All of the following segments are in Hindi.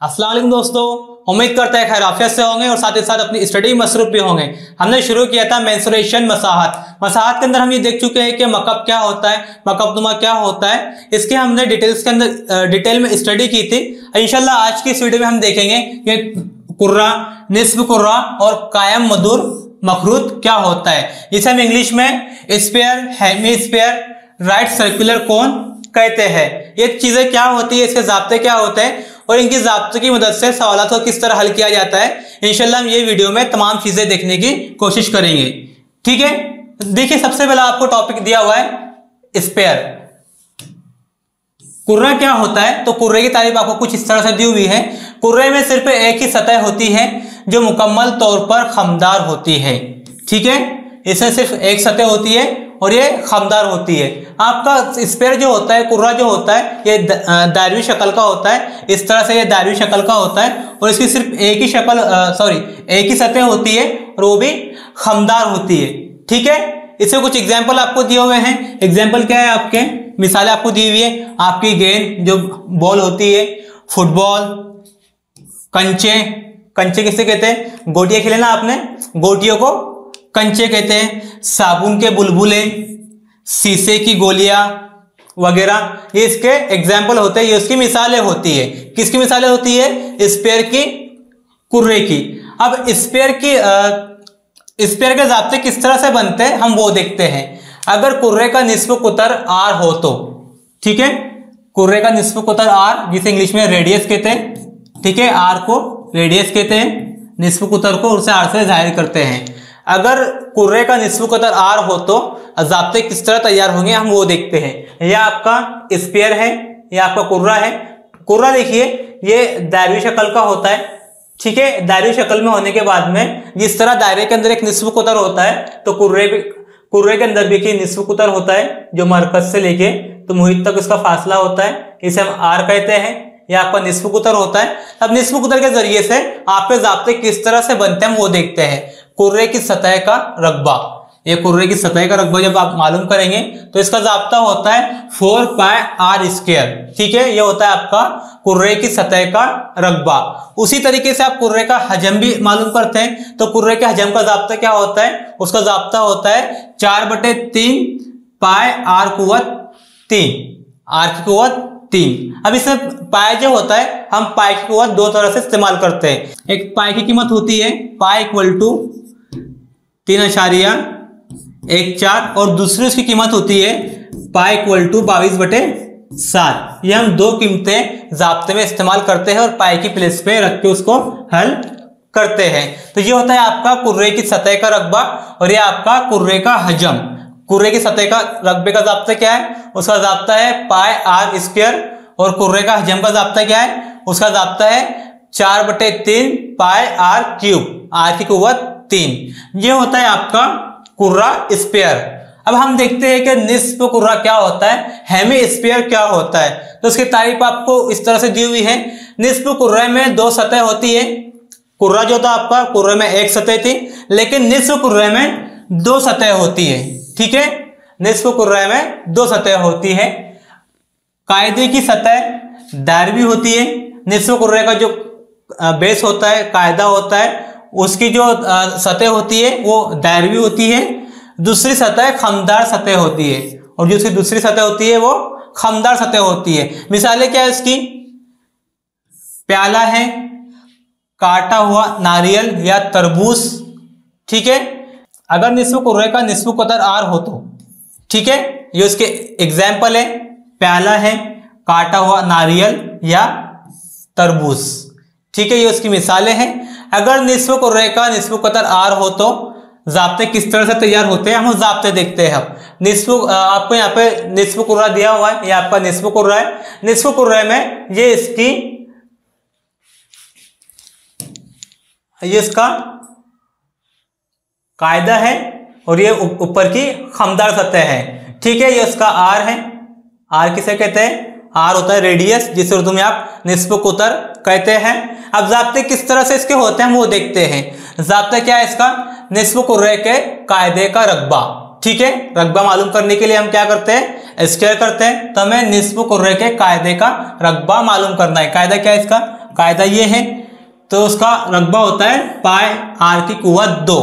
अस्सलाम वालेकुम दोस्तों, उम्मीद करते हैं खैर आफियत से होंगे और साथ ही साथ अपनी स्टडी में मसरूफ भी होंगे। हमने शुरू किया था मेंस्ट्रुएशन मसाहत के अंदर हम ये देख चुके हैं कि मकअप क्या होता है, मकअपनुमा क्या होता है, इसके हमने डिटेल में स्टडी की थी। इंशाल्लाह आज की इस वीडियो में हम देखेंगे कि कुर्रा, निस्फ कुर्रा और कायम मदूर मखरूत क्या होता है, जिसे हम इंग्लिश में sphere, hemisphere, right circular cone कहते हैं। ये चीजें क्या होती है, इसके जाब्ते क्या होते हैं और इनकी जाब्ते की मदद से सवालों को किस तरह हल किया जाता है, इंशाल्लाह हम ये वीडियो में तमाम चीजें देखने की कोशिश करेंगे। ठीक है, देखिए सबसे पहला आपको टॉपिक दिया हुआ है स्फीयर। कुर्रा क्या होता है, तो कुर्रे की तारीफ आपको कुछ इस तरह से दी हुई है। कुर्रे में सिर्फ एक ही सतह होती है जो मुकम्मल तौर पर खमदार होती है। ठीक है, इसमें सिर्फ एक सतह होती है और ये खमदार होती है। आपका स्फीयर जो होता है, कुर्रा जो होता है, ये दायरवी शक्ल का होता है। इस तरह से ये दायरवी शक्ल का होता है और इसकी सिर्फ एक ही सतह होती है और वो भी खमदार होती है। ठीक है, इससे कुछ एग्जाम्पल आपको दिए हुए हैं। एग्जाम्पल क्या है, आपके मिसालें आपको दी हुई है। आपकी गेंद जो बॉल होती है, फुटबॉल, कंचे किसे कहते हैं, गोटियां खेले ना आपने, गोटियों को कंचे कहते हैं। साबुन के बुलबुले, शीशे की गोलियां वगैरह, ये इसके एग्जाम्पल होते हैं, ये उसकी मिसालें होती है। किसकी मिसालें होती है? स्फीयर की, कुर्रे की। अब स्फीयर के जाब्ते किस तरह से बनते हैं हम वो देखते हैं। अगर कुर्रे का निस्फ कुतर आर हो तो, ठीक है, कुर्रे का निस्फ कुतर आर, जिसे इंग्लिश में रेडियस कहते हैं। ठीक है, आर को रेडियस कहते हैं, निस्फ कुतर को उसे आर से जाहिर करते हैं। अगर कुर्रे का निस्फ कुतर आर हो तो जाब्ते किस तरह तैयार होंगे हम वो देखते हैं। यह आपका स्फीयर है, यह आपका कुर्रा है। कुर्रा देखिए ये दायरवी शक्ल का होता है। ठीक है, दायरवी शक्ल में होने के बाद में जिस तरह दायरे के अंदर एक निस्फ कुतर होता है, तो कुर्रे के अंदर भी निस्फ कुतर होता है, जो मरकज से लेके तो मुहित तक उसका फासला होता है, इसे हम आर कहते हैं। यह आपका निस्फ कुतर होता है। अब निस्फ कुतर के जरिए से आपके जाब्ते किस तरह से बनते हैं हम वो देखते हैं। कुर्रे की सतह का रकबा, ये कुर्रे की सतह का रकबा जब आप मालूम करेंगे तो इसका जाब्ता होता है 4 पाई आर स्क्वायर। ठीक है, ये होता है आपका कुर्रे की सतह का रकबा। उसी तरीके से आप कुर्रे का हजम भी मालूम करते हैं, तो कुर्रे के हजम का जाब्ता क्या होता है, उसका जाब्ता होता है 4/3 पाई आर कुव्वत 3, आर की कुव्वत 3। अब इसमें पाई जो होता है, हम पाई की कुव्वत दो तरह से इस्तेमाल करते हैं। एक पाई की कीमत होती है पाई इक्वल टू 3.14 और दूसरी उसकी कीमत होती है पाई इक्वल टू 22/7। ये हम दो कीमतें जाब्ते में इस्तेमाल करते हैं और पाई की प्लेस पे रख के उसको हल करते हैं। तो ये होता है आपका कुर्रे की सतह का रकबा और ये आपका कुर्रे का हजम। कुर्रे की सतह का रकबे का जाब्ता क्या है, उसका जाब्ता है पाई आर स्क्वायर और कुर्रे का हजम का जाब्ता क्या है, उसका जाब्ता है 4/3 पाई आर क्यूब, आर की कुव्वत 3। ये होता है आपका कुर्रा स्फीयर। अब हम देखते हैं कि निस्फ कुर्रा क्या होता है, हेमिस्फीयर क्या होता है। तो उसकी तारीफ आपको इस तरह से दी हुई है। निस्फ कुर्रे में दो सतह होती है। कुर्रा जो था आपका, कुर्रे में एक सतह थी, लेकिन निस्फ कुर्रे में दो सतह होती है। ठीक है, निस्फ कुर्रे में दो सतह होती है। कायदे की सतह दायरवी होती है। निस्फ कुर्रे का जो बेस होता है, कायदा होता है, उसकी जो सतह होती है वो दायरवी होती है। दूसरी सतह खमदार सतह होती है और जो उसकी दूसरी सतह होती है वो खमदार सतह होती है। मिसालें क्या है इसकी, प्याला है, काटा हुआ नारियल या तरबूज। ठीक है, अगर निस्फ कुर्रे का निस्फ कुतर आर हो तो, ठीक है, ये उसके एग्जाम्पल है, प्याला है, काटा हुआ नारियल या तरबूज। ठीक है, ये उसकी मिसालें हैं। अगर निस्फ कुर्रे का निस्फ कुतर आर हो तो जाब्ते किस तरह से तैयार होते हैं हम जाब्ते देखते हैं। आपको यहाँ पे निस्फ कुर्रा दिया हुआ है, ये आपका निस्फ कुर्रा है। निस्फ कुर्रे में ये इसका कायदा है और ये ऊपर की खमदार सतह है। ठीक है, ये उसका आर है। आर किसे कहते हैं, आर होता है रेडियस, जिसे उर्दू में आप निस्फ कुतर कहते हैं। अब जाब्ते किस तरह से इसके होते हैं हम वो देखते हैं। जाब्ता क्या है इसका, निस्फ कुर्रे के कायदे का रकबा। ठीक है, रकबा मालूम करने के लिए हम क्या करते हैं, स्क्वायर करते हैं। तो हमें निस्फ कुर्रे के कायदे का रकबा मालूम करना है। कायदा क्या है इसका, कायदा ये है, तो उसका रकबा होता है पाई आर की कुव्वत 2।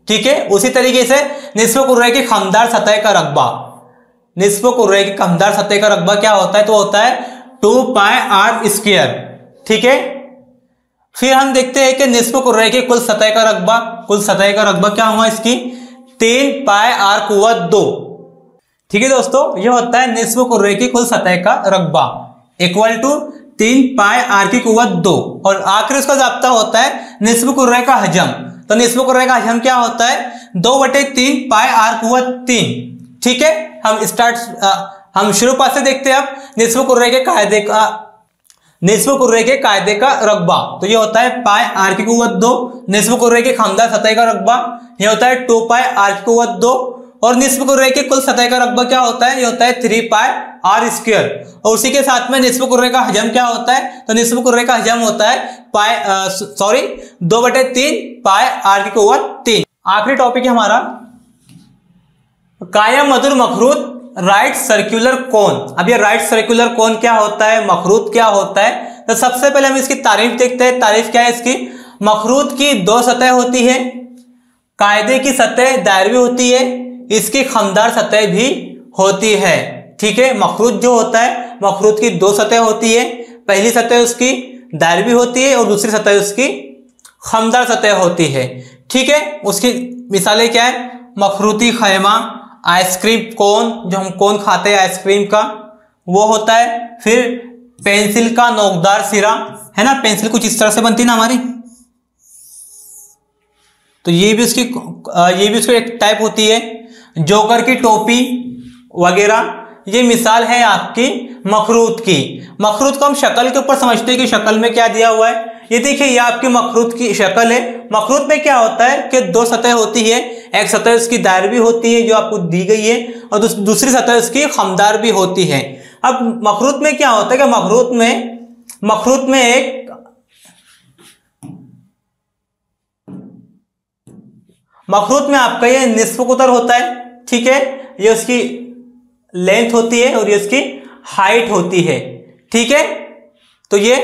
ठीक है, उसी तरीके से निस्फ कुर्रे की खमदार सतह का रकबा, निस्फ कुर्रे की खमदार सतह का रकबा क्या होता है, तो होता है 2 पाई आर स्क्वायर। ठीक है, फिर हम देखते हैं कि निस्फ कुर्रे की कुल सतह का रकबा, कुल सतह का रकबा क्या हुआ इसकी 3 पाई आर कुव्वत 2। ठीक है दोस्तों, यह होता है निस्फ कुर्रे की कुल सतह का रकबा इक्वल टू 3 पाई आर की कुव्वत 2। और आखिर उसका जाब्ता होता है निस्फ कुर्रे का हजम। तो निस्फ कुर्रे का हजम क्या होता है 2/3 पाई आर कुव्वत 3। ठीक है, हम शुरू पास से देखते हैं अब निस्फ कुर्रे के कायदे का, निस्फ कुर्रे के कायदे का रकबा। तो ये होता है पाई आर की कुव्वत 2। निस्फ कुर्रे की खमदार सतह का रकबा ये होता है 2 पाई आर की कुव्वत 2। और निस्फ कुर्रे की कुल सतह का रकबा क्या होता है, ये होता है 3 पाई आर स्क्वायर। और उसी के साथ में निस्फ कुर्रे का हजम क्या होता है, तो निस्फ कुर्रे का हजम होता है 2/3 पाई आर की कुव्वत 3। आखिरी टॉपिक है हमारा कायम मधुर मखरूत राइट सर्कुलर कोन। अब ये राइट सर्कुलर कोन क्या होता है, मखरूत क्या होता है, तो सबसे पहले हम इसकी तारीफ देखते हैं। तारीफ क्या है इसकी, मखरूत की 2 सतह होती है, कायदे की सतह दायरवी होती है, इसकी खमदार सतह भी होती है। ठीक है, मखरूत जो होता है, मखरूत की 2 सतह होती है, पहली सतह उसकी दायरवी होती है और दूसरी सतह उसकी खमदार सतह होती है। ठीक है, उसकी मिसालें क्या है, मखरूती खैमा, आइसक्रीम कोन, जो हम कोन खाते हैं आइसक्रीम का, वो होता है। फिर पेंसिल का नोकदार सिरा है ना, पेंसिल कुछ इस तरह से बनती है ना हमारी, तो ये भी उसकी एक टाइप होती है। जोकर की टोपी वगैरह, ये मिसाल है आपकी मखरूत की। मखरूत को हम शक्ल के ऊपर समझते हैं कि शक्ल में क्या दिया हुआ है। ये देखिए, ये आपकी मखरूत की शक्ल है। मखरूत में क्या होता है कि 2 सतह होती है, एक सतह उसकी दायरवी होती है जो आपको दी गई है, और दूसरी सतह उसकी खमदार भी होती है। अब मखरूत में क्या होता है कि मखरूत में एक मखरूत में आपका ये निस्फ कुतर होता है। ठीक है, ये उसकी लेंथ होती है और ये उसकी हाइट होती है। ठीक है, तो ये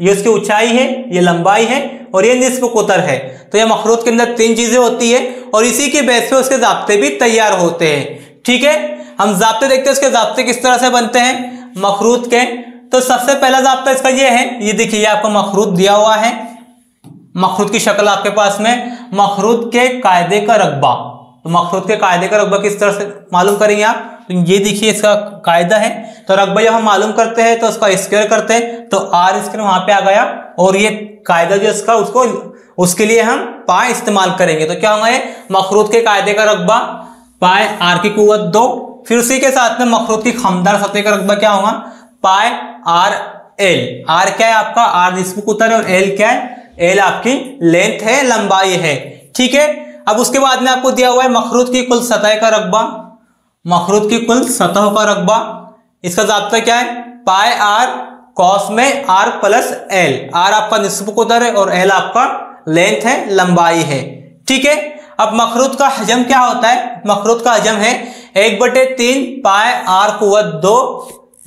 उसकी ऊंचाई है, ये लंबाई है और ये निस्फ कुतर है। तो ये मखरूत के अंदर 3 चीजें होती है और इसी के बेस पे उसके जाब्ते भी तैयार होते हैं। ठीक है, हम जाब्ते देखते हैं उसके जाब्ते किस तरह से बनते हैं मखरूत के। तो सबसे पहला जाब्ता इसका ये है, ये देखिए, ये आपको मखरूत दिया हुआ है, मखरूत की शक्ल आपके पास में, मखरूत के कायदे का रकबा। तो मखरूत के कायदे का रकबा किस तरह से मालूम करेंगे आप, तो ये देखिए इसका कायदा है। तो रकबा जब हम मालूम करते हैं तो उसका स्क्वायर करते हैं, तो आर स्क्वायर वहां पे आ गया, और ये कायदा जो इसका उसके लिए हम पाई इस्तेमाल करेंगे। तो क्या होगा, ये मखरूत के कायदे का रकबा पाई आर की कुव्वत 2। फिर उसी के साथ में मखरूत की खमदार सतह का रकबा क्या होगा, पाई आर एल। आर क्या है आपका, आर निस्फ कुतर है, और एल क्या है, एल आपकी लेंथ है, लंबाई है। ठीक है, अब उसके बाद में आपको दिया हुआ है मखरूत की कुल सतह का रकबा, मखरूत की कुल सतह का रकबा। इसका जाब्ता क्या है, पाई आर कॉस में आर प्लस एल। आर आपका निस्फ कुतर है और एल आपका लेंथ है, लंबाई है। ठीक है, अब मखरूत का हजम क्या होता है, मखरूत का हजम है 1/3 पाई आर कुव्वत 2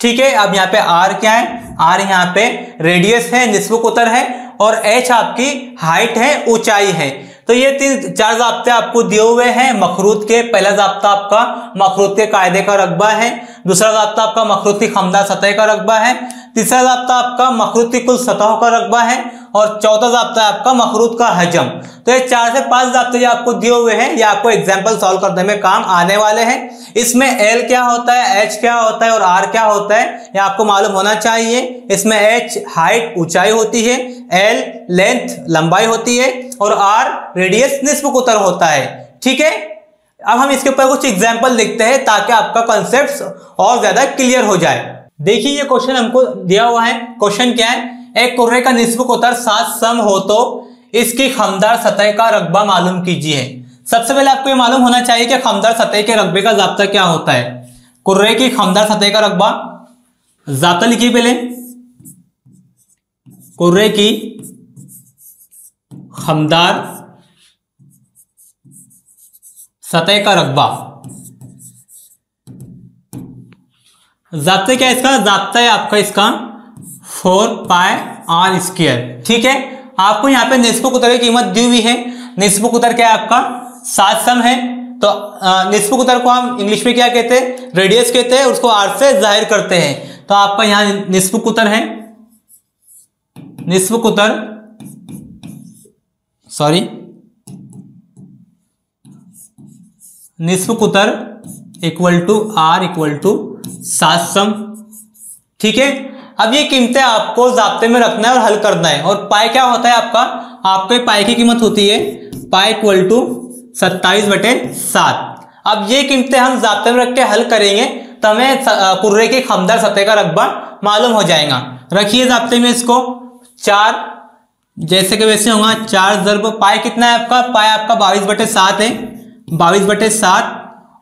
ठीक है, अब यहाँ पे आर क्या है, आर यहाँ पे रेडियस है, निस्फ कुतर है, और h आपकी हाइट है, ऊंचाई है। तो ये 4 जाब्ते आपको दिए हुए हैं मखरूत के। पहला जाब्ता आपका मखरूत के कायदे का रकबा है, दूसरा जाब्ता आपका मखरूत की खमदार सतह का रकबा है, तीसरा जाब्ता आपका मखरूत की कुल सतहों का रकबा है, और चौथा जाब्ता है आपका मखरूत का हजम। तो ये 4 से 5 जाब्ते जो आपको दिए हुए हैं, ये आपको एग्जाम्पल सॉल्व करने में काम आने वाले हैं। इसमें एल क्या होता है, एच क्या होता है और आर क्या होता है, ये आपको मालूम होना चाहिए। इसमें एच हाइट ऊंचाई होती है, एल लेंथ लंबाई होती है, और आर रेडियस निस्फ कुतर होता है। ठीक है, अब हम इसके ऊपर कुछ एग्जाम्पल देखते हैं ताकि आपका कॉन्सेप्ट और ज्यादा क्लियर हो जाए। देखिए, ये क्वेश्चन हमको दिया हुआ है। क्वेश्चन क्या है, एक कुर्रे का निस्फ कुतर 7 सम हो तो इसकी खमदार सतह का रकबा मालूम कीजिए। सबसे पहले आपको ये मालूम होना चाहिए कि खमदार सतह के रकबे का जाब्ता क्या होता है। कुर्रे की खमदार सतह का रकबा, जाब्ता लिखिए पहले, कुर्रे की खमदार सतह का रकबा। जाब्ता क्या है इसका, जाब्ता है आपका इसका 4 पाई आर स्क्वायर। ठीक है, आपको यहाँ पे निस्बुक उत्तर की कीमत दी हुई है। निस्बुक उत्तर क्या है आपका 7 सम है। तो निस्बुक उत्तर को हम इंग्लिश में क्या कहते हैं, रेडियस कहते हैं, उसको आर से जाहिर करते हैं। तो आपका यहाँ निस्बुक उत्तर है, निस्बुक उत्तर निस्बुक उत्तर equal to R equal to 7 sum. ठीक है, अब ये कीमतें आपको जाब्ते में रखना है और हल करना है। और पाई क्या होता है आपका, आपके पाई की कीमत होती है पाई इक्वल टू 27/7। अब ये कीमतें हम जाब्ते में रख के हल करेंगे तो हमें कुर्रे की खमदार सतह का रकबा मालूम हो जाएगा। रखिए जाब्ते में इसको 4 जैसे कि वैसे होगा 4 ज़र्ब पाई कितना है आपका, पाई आपका 22/7 है, 22/7।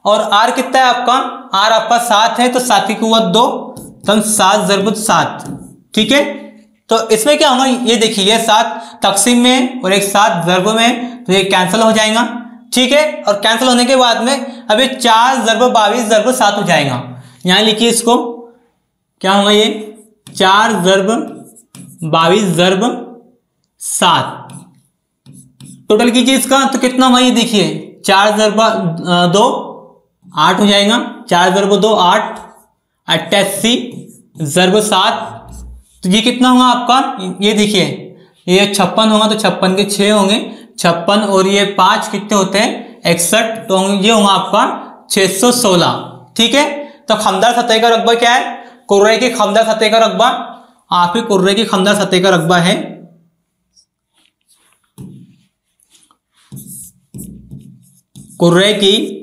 और आर कितना है आपका, आर आपका 7 है, तो 7 की कुवत 2, तो 7 ज़र्ब 7। ठीक है, तो इसमें क्या होगा, ये देखिए ये 7 तकसीम में और एक 7 ज़र्ब में, तो ये कैंसिल हो जाएगा। ठीक है, और कैंसिल होने के बाद में अभी 4 ज़र्ब 22 ज़र्ब 7 हो जाएगा। यहाँ लिखिए इसको, क्या होगा ये 4 ज़र्ब 22 ज़र्ब 7 टोटल कीजिए इसका, तो कितना हुआ ये देखिए 4 ज़र्ब 2 8 हो जाएगा, 4 ज़र्ब 2 8, 88 ज़र्ब 7, तो ये कितना होगा आपका, ये देखिए ये 56 होगा, तो 56 के 6 होंगे, 56 और ये 5 कितने होते हैं 61, तो ये होगा आपका 616। ठीक है, तो खमदार सतह का रकबा क्या है, कुर्रे की खमदार सतह का रकबा, आपकी कुर्रे की खमदार सतह का रकबा है कुर्रे की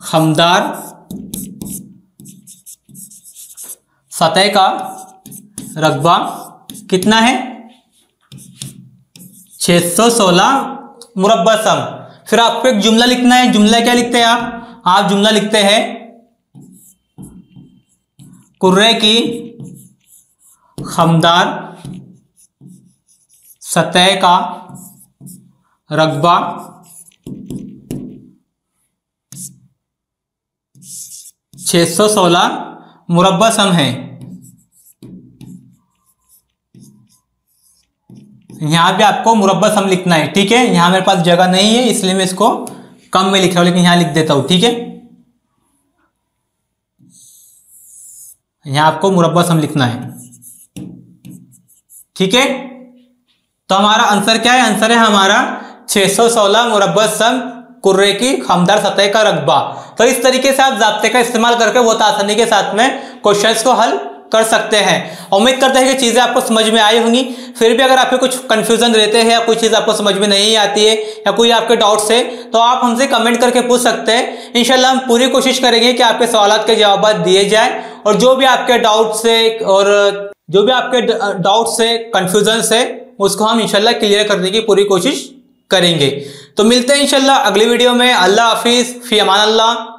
खमदार सतह का रकबा कितना है 616 मुरब्बा सम। फिर आपको एक जुमला लिखना है। जुमला क्या लिखते हैं आप जुमला लिखते हैं कुर्रे की खमदार सतह का रकबा 616 मुरब्बा सम है। यहां पे आपको मुरब्बा सम लिखना है। ठीक है, यहां मेरे पास जगह नहीं है इसलिए मैं इसको कम में लिख रहा हूं, लेकिन यहां लिख देता हूं। ठीक है, यहां आपको मुरब्बा सम लिखना है। ठीक है, तो हमारा आंसर क्या है, आंसर है हमारा 616 मुरब्बा सम कुर्रे की खमदार सतह का रकबा। तो इस तरीके से आप जाब्ते का इस्तेमाल करके बहुत आसानी के साथ में क्वेश्चंस को हल कर सकते हैं। उम्मीद करते हैं कि चीज़ें आपको समझ में आई होंगी। फिर भी अगर आपको कुछ कंफ्यूजन रहते हैं या कोई चीज़ आपको समझ में नहीं आती है या कोई आपके डाउट्स है तो आप हमसे कमेंट करके पूछ सकते हैं। इंशाल्लाह हम पूरी कोशिश करेंगे कि आपके सवालात के जवाब दिए जाए और जो भी आपके डाउट्स है कंफ्यूजन है उसको हम इंशाल्लाह क्लियर करने की पूरी कोशिश करेंगे। तो मिलते हैं इंशाल्लाह अगली वीडियो में। अल्लाह हाफिज़, फी अमान अल्लाह।